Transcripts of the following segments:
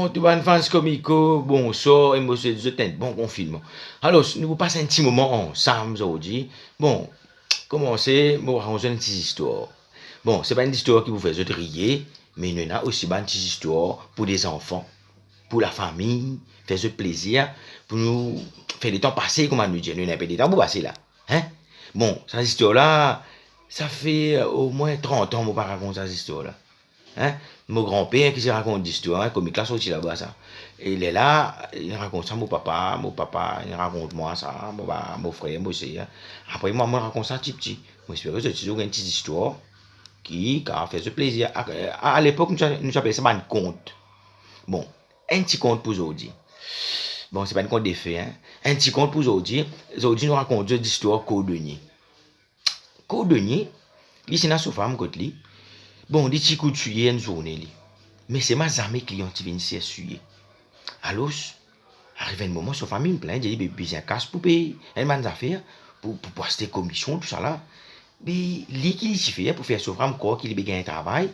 Bon, tu vas une fans comico, bon, ça, et moi, c'est un bon confinement. Alors, nous passons un petit moment ensemble aujourd'hui. Bon, commencer, moi, raconter une petite histoire. Bon, c'est pas une histoire qui vous fait rire, mais il y en a aussi une petite histoire pour des enfants, pour la famille, faire ce plaisir, pour nous faire des temps passés, comment nous dire, nous n'avons pas des temps pour passer là. Hein? Bon, cette histoire-là, ça fait au moins 30 ans que je ne raconte cette histoire-là. Hein? Mon grand-père qui se raconte d'histoire, hein, comme il classe aussi là-bas, ça. Et il est là, il raconte ça à mon papa, il raconte moi ça, mon frère, moi aussi. Hein. Après, moi, je raconte ça petit. Moi, j'espère que c'est toujours une petite histoire qui a fait ce plaisir. À l'époque, nous appelions ça un conte. Bon, un petit conte pour aujourd'hui. Bon, c'est pas un conte des faits, hein. Un petit conte pour aujourd'hui. Aujourd'hui, nous racontons des histoires cordonnier. Cordonnier, il c'est une femme côté lui. Bon, des petits coups de suyer une journée. Mais c'est ma jamais client qui vient s'y essuyer. Alors, arrive un moment, sa famille me plaint, j'ai dit, besoin de casse pour payer. Elle m'a affaire pour passer des commissions, tout ça là. Mais, lui qui s'y fait pour faire sa femme quoi, qu'il ait un travail,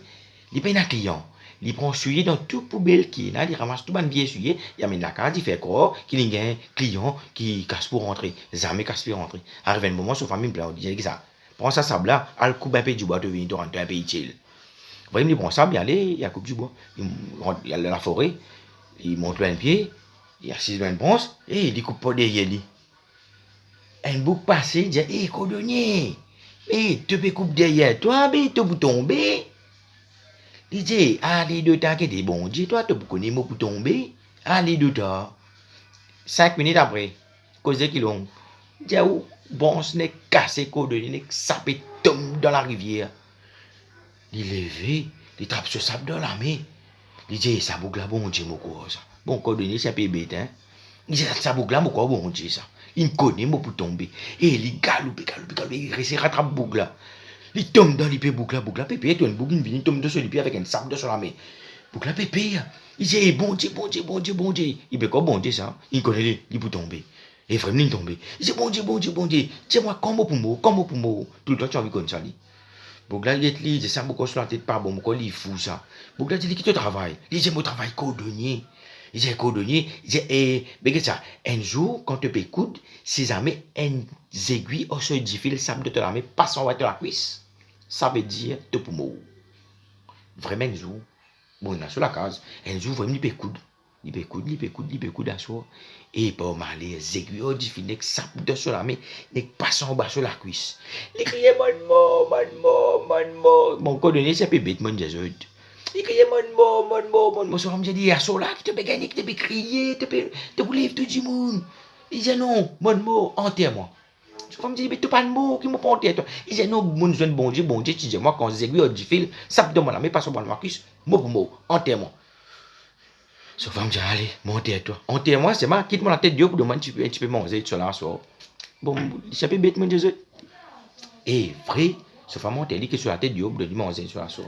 il paye un client. Il prend suyer dans toute poubelle qui est là, il ramasse tout le bien suyer, il amène la carte, il fait quoi, qu'il ait un client qui casse pour rentrer. Jamais casse pour rentrer. Arrive un moment, sa famille me plaint, il dit, ça, prends ça sable là, elle coupe un peu du bois, tu viens de rentrer un peu utile. Vous voyez, il prend ça, il allait, il a coupe du bois. Il a la forêt, il monte un pied, il assise dans une bronze, et il coupe pas derrière lui. Un bouc passé, il dit, hé, cordonnier, tu peux couper derrière toi, mais tu peux tomber. Il dit, allez, de temps, qui bon Dieu, toi, tu peux connaître moi pour tomber. Allez, de temps. 5 minutes après, cause qu'il ont. Il dit, bon, ce n'est cassé, cordonnier, n'est sapé, tombe dans la rivière. Il levé, il trappe ce sable dans la main. Il dit, ça boucle là, bon Dieu, mon quoi, ça. Bon, cordonnier, c'est un peu bête, hein. Il dit, ça boucle là, mon quoi, bon Dieu, ça. Il me connaît, moi, pour tomber. Et il galope, il rattrape boucle là. Il tombe dans l'épée boucle là, pépé, il boucle, il tombe dessus l'épée avec un sable sur la main. Boucle là, pépé, il dit, bon Dieu. Il dit, quoi, bon Dieu, ça. Il connaît, il peut tomber. Et vraiment, il tombe. Il dit, bon Dieu. Dis-moi, comment pour moi. Tout le temps, tu as vu comme ça, lui. Bougla il est dit ça beaucoup sur la tête pas bon beaucoup il fou ça. Bougla dit qui te travaille. Il dit mon travail cordonnier. Il dit cordonnier, il dit mais ça un jour quand tu écoutes si jamais un aiguille au seuil du fil ça de te la met passe en de la cuisse. Ça veut dire te pour mourir. Vraiment un jour. Bon, il est sur la case. Un jour vraiment il écoute. Il écoute à soi. Et pas mal les aiguilles du fil que ça de sur la main, n'est passe en bas sur la cuisse. Il criait mon mot. Mon cordonnier c'est peu bête mon Jésus. Il criait mon mot. Ça me dit à ça là qui te peut gagner, qui te peut crier, te livre tout du monde. Il dit non, mon mot enterre-moi. Je me dis, mais tu pas de mots qui me prend tête. Il dit non, mon jeune bon Dieu, tu dis moi quand les aiguilles du fil, ça me demande la main passe en bas de la cuisse, mot pour mot, enterre-moi. So femme dit, allez, montez toi. Enterre-moi, c'est moi, quitte-moi la tête Dieu pour demander un petit peu manger sur la soir. Bon, c'est pas bête, mon Jésus. Et vrai, ce femme monte, elle dit que sur la tête Dieu pour demander manger sur la soir.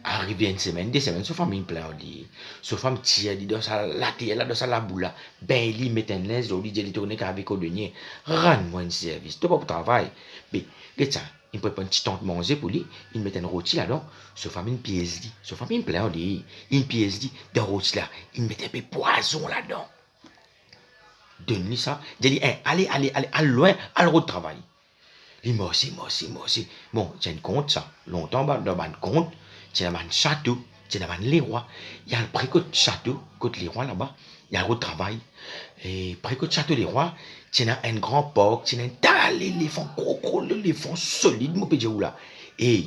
Arrivé une semaine, 2 semaines, ce femme il plein dit. Ce femme tire, dit dans sa là, dans sa boule ben il met un linge, il dit, il tourne avec au denier. Rends-moi un service, tu pas pour travail. Mais, regarde ça. Il prépare une petite tente manger pour lui, il met un rôti là-dedans, ce famille une pièce dit, ce famille plein dit, une pièce dit, de rôti là, il met un peu poison là-dedans. Donne-lui ça, il dit, allez, loin, à le travail. Il dit, merci. Bon, c'est un compte ça, longtemps, dans un compte, c'est dans un château, c'est dans un les rois, il y a le près de château, côté les rois là-bas, il y a le travail. Et près de château les rois, c'est un grand porc, c'est un tas d'éléphants, gros l'éléphant solide, mon pédiou là. Et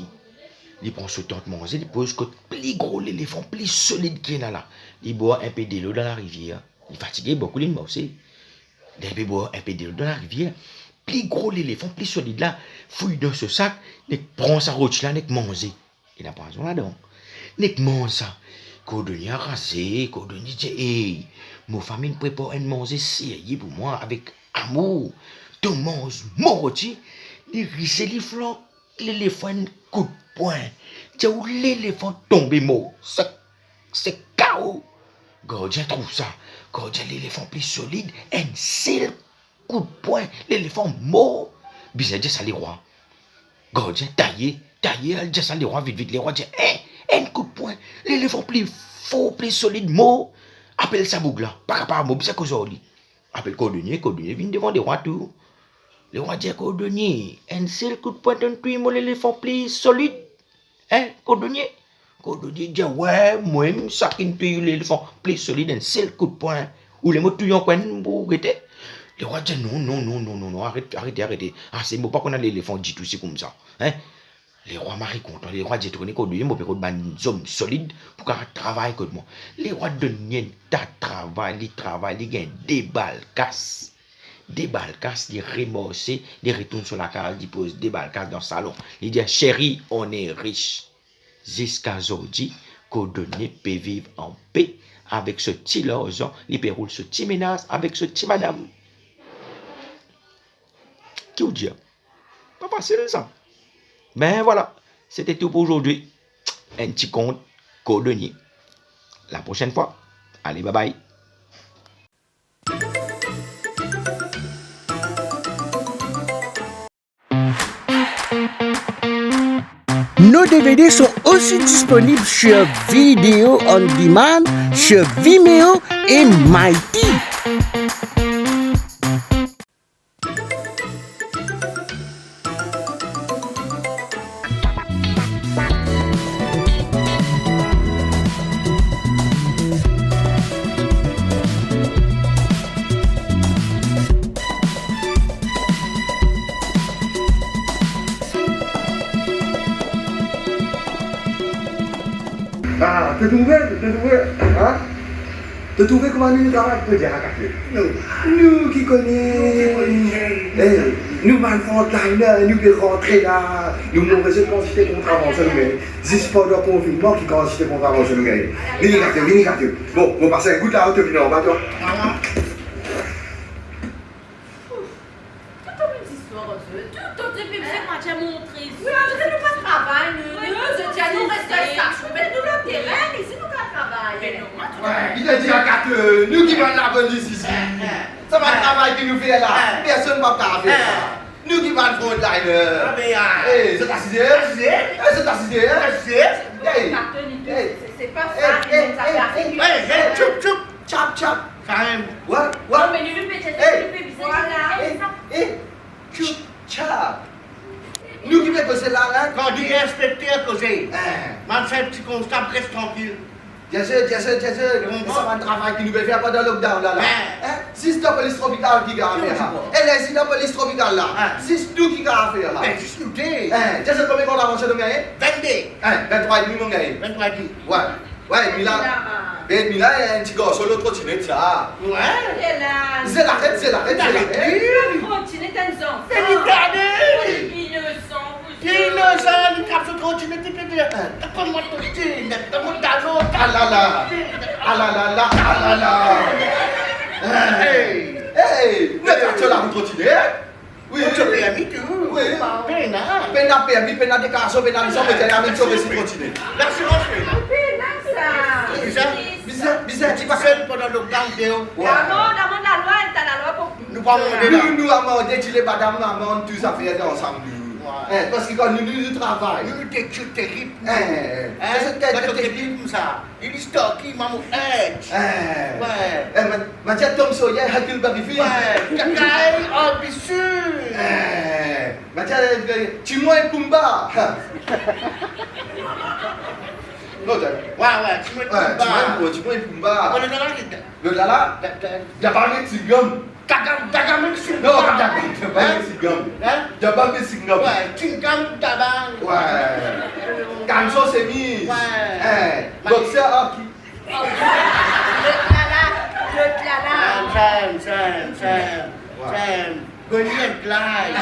il prend ce temps de manger, il pose que plus gros l'éléphant, plus solide qu'il y a là. Il boit un peu de l'eau dans la rivière. Il fatigue beaucoup, il aussi. Il boit un peu de l'eau dans la rivière. Plus gros l'éléphant, plus solide là, fouille dans ce sac, il prend sa roche là, il mange. Il n'a pas besoin là-dedans. Il mange ça. Cordonnier rasé, cordonnier dit, hey, mon famille prépare un manger sérieux pour moi avec amour. Tu manges mon rôti, les risses, les flancs, l'éléphant coup de poing. Tu où l'éléphant tombe mort. C'est chaos. Gardien trouve ça. Gardien l'éléphant plus solide, un seul coup de poing, l'éléphant mort. Bizarre, ça les rois. Gardien taillé, elle dit ça les rois, vite, les rois disent, un coup de poing, l'éléphant plus fort, plus solide, mort. appelle ça bougla, pas capable, c'est que aujourd'hui. Appelle cordonnier, vient devant des rois tout. Le roi dit cordonnier, un seul coup de poing d'un truc, mon éléphant plus solide. Hein, cordonnier? Cordonnier dit, ouais, moi, ça qui ne l'éléphant plus solide, un seul coup de poing. Ou les mots tuyaux, quoi, pour arrêter. Le roi dit, non, arrêtez. Ah, c'est moi pas qu'on a l'éléphant dit tout, c'est comme ça. Hein? Les rois marie content, les rois disent tourner cordonnier, moi, peut ban hommes solides pour qu'on travaille comme moi. Les rois donnent ta travail, ils gagnent des balles casse. Des balles casse, ils remorcent, ils retournent sur la carte, ils posent des balles casse dans le salon. Ils disent, chérie, on est riche. Jusqu'à aujourd'hui, cordonnier peut vivre en paix avec ce petit argent, il peut rouler ce petit ménage avec ce petit madame. Qui vous dit? Pas facile ça. Mais voilà, c'était tout pour aujourd'hui. Un petit conte cordonnier. La prochaine fois, allez, bye bye. Nos DVD sont aussi disponibles sur Vidéo On Demand, sur Vimeo et Mighty. Ah, t'as trouvé, hein? T'as trouvé comment nous travaillons pour dire à café? Nous qui connaissons, nous allons frontliner, nous pouvons rentrer là, nous avons reçu quantité de contraventions nous gagnons. Juste pendant le confinement, qui quantité de contraventions nous gagnons. Venez café. Bon, on va passer un coup de la haute, on va toi. Il a dit à 4 nous qui allons la police ici. Ça va le travail que nous faisons là. Personne ne va pas faire ça. Nous qui allons le frontliner. C'est assisé. C'est assisé. C'est pas ça. Chop. What? Non, mais lui, Chop. Nous qui faisons là, là. Quand dit inspecteur causé, man fait un petit constat, reste tranquille. Bien sûr. Ça va le travail que nous devons faire pendant le lockdown là. Si c'est la police tropicale qui va faire ça. Et si la police tropicale là, si c'est nous qui va faire là. Mais juste nous t'es. Bien sûr, combien on a avancé de gagner? 22. 23 et demi, mon gars. 23 dit. Ouais, mais là, il y a un petit gars sur l'autre trottinette ça. Ouais. C'est l'arrête. Trottinette à nous enfants. Mais nous gardez. Innocent. Il tape sur trottinette, il peut dire, t'as pas moi de trottinette, t'as mon talon. Ah là là. Hey, mais tu as la trottinette? Oui, Tu as permis tout. Oui. Pena. Pena permis, pena de carson, pena de son, mais t'as mis sur le trottinette. L'assurance pena. Bizarre, tu vas Seul pendant le lockdown, Théo. D'abord, la loi, t'as la loi pour. Nous pas monter là. Nous avons dit les madame, maman, tout ça fait ensemble. Parce que quand nous travaillons. Nous t'es terrible. C'est terrible comme ça. Il est stocké, maman. Ouais. Macam Tom Sawyer, Hakil Barifi. Ouais. Cacaille, oh, bien sûr. Macam Timon et Pumba. Non, Ouais, tu me dis pas. Timon et Pumba. On est dans la guide. Le Lala, il y a pas de Singam. Tagam sur Non, il y a pas de Singam. Il y a pas de Singam. Ouais, Tingam Tabang. Ouais. Ganso Semi. Ouais. Boxer Aki. Le tlala. Sam. Goliath Clyde.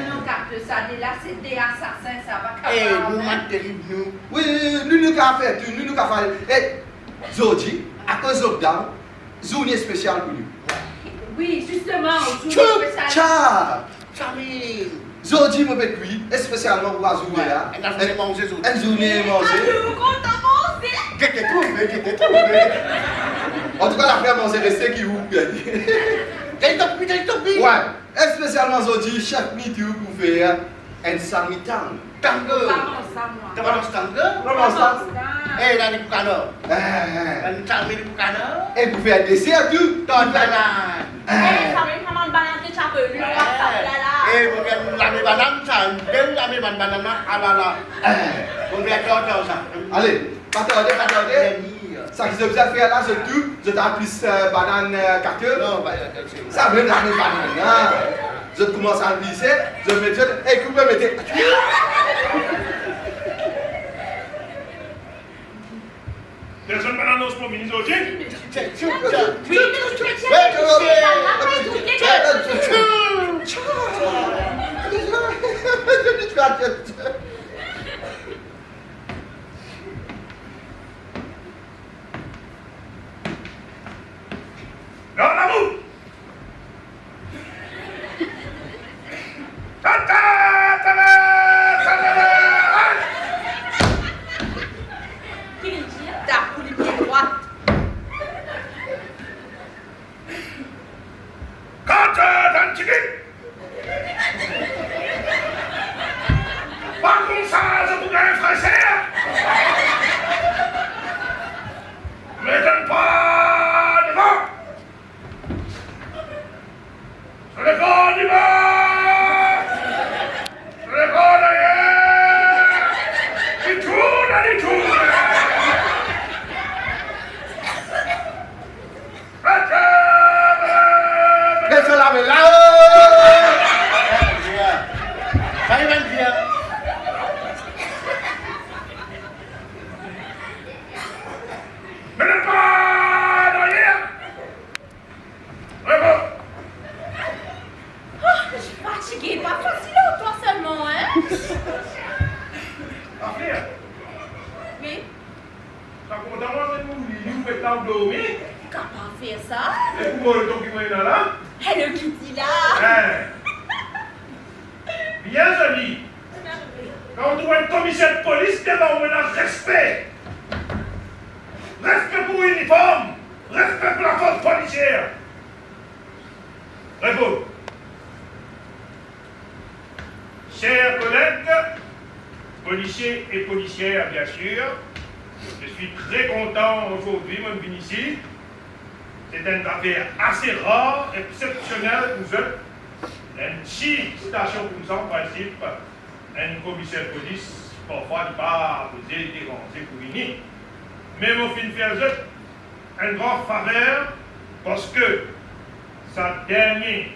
Non, capte ça. Là, c'est des assassins, ça va. Eh, nous sommes terribles, nous. Oui, nous avons fait tout, nous avons fait. Et Zodi, à cause de lockdown, journée spéciale pour nous. Oui, justement, Tcha! Chamil. Zodi, me fait cuire, spécialement pour la journée là. Et nous allons manger Zodi. Une journée mangée. T'es trouvé. En tout cas, la frère manger resté qui vous bien. T'es topi. Ouais, et spécialement Zodi, chaque midi pour faire un samitan. Tango. Pas ça, moi. T'as pas le tango? Comment ça? Eh, dans les boucanons. Dans les charmés de boucanons. Et pour faire dessert tout. Ton banane. Kami naman banana ke capek lu lah. Eh, mungkin lami banane, ça. Dem lami banane, alala. On vient de ça. Allez, partez. Ça qui se faisait faire là, c'est tout. Je t'ai plus banane cactus. Non, Ça veut dire banane. Je commence à le glisser. Je mets. Eh, vous me mettez. Personne banane au sport mini aujourd'hui. Non, la roue. Tape pour les pieds droits. Quand dans le ticket. Pas comme ça, je vous gagne français. Ne m'étonne pas devant. Je le prends du bas. Je le prends derrière. Il tourne. Qu'est-ce là, mais là? Ça y va bien. Mais ne pas derrière. Bravo. Je suis fatiguée, pas facile toi seulement, hein? Affaire. Oui, Ça compte à moi, c'est nous, nous faites là dormir. capable de faire ça. Et vous voyez donc qui est là. Et le Kitty là. Hein. Bien joli. Quand on trouve un commissaire de police, devant on a respect. Respect pour l'uniforme. Respect pour la force policière. Bravo. Chers collègues, policiers et policières, bien sûr, je suis très content aujourd'hui, mon venir ici. C'est une affaire assez rare, exceptionnelle pour eux. Une petite station comme ça, en principe, un commissaire de police, parfois, il va poser des déranger pour venir. Mais mon fin faire une grande faveur, parce que sa dernière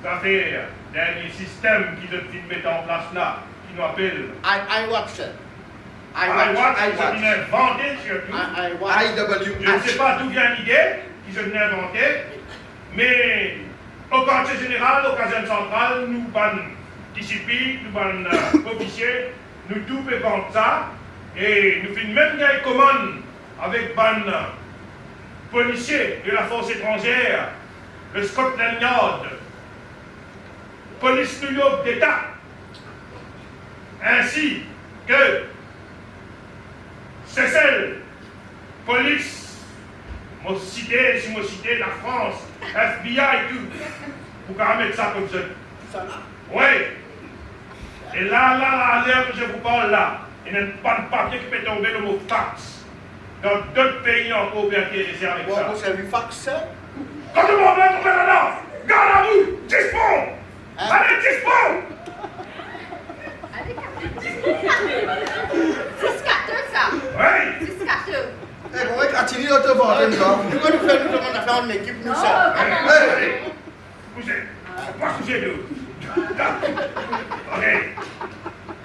affaire, dernier système qu'ils ont mis en place là, qui nous appelle I watch it. I Watch, ils ont inventé surtout. I watch. Je ne sais pas d'où vient l'idée qu'ils ont inventé, mais au quartier général, au caserne centrale, nous ban discipline, nous ban officiers, nous tout comme ça, et nous faisons même des commandes avec ban policiers de la force étrangère, le Scotland Yard, police New York d'État, ainsi que CECEL, police, moi cité, si moi cité la France, FBI et tout, pour qu'on mettre ça comme ça. Oui. Et là, à l'heure que je vous parle là, il n'y a pas de papier qui peut tomber le mot fax. Dans d'autres pays encore bien intéressés avec ça. Vous avez vu fax? Quand on va mettre là, garde à vous, dispon! Allez, dispon! C'est scateux ça. Oui. C'est scateux. Eh, comment est-ce que tu dis l'autre bord, même ça? Nous allons faire nous demande à faire une équipe, nous Non, ça. Allez, couchez. Pas coucher d'eau. Ok.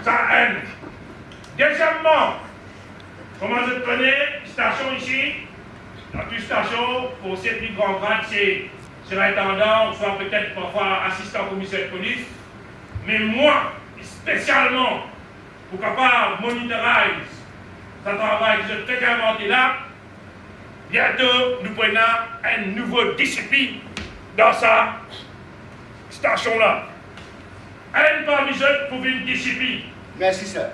Ça aime. Deuxièmement, comment je connais, station ici, dans une station, pour ces plus grands grades, c'est surintendant, soit peut-être parfois assistant commissaire de police. Mais moi, spécialement, pour capable monitoriser ce travail que je t'ai inventé là, bientôt nous prenons un nouveau discipline dans sa station-là. Un parmi eux pour une discipline. Merci, sir.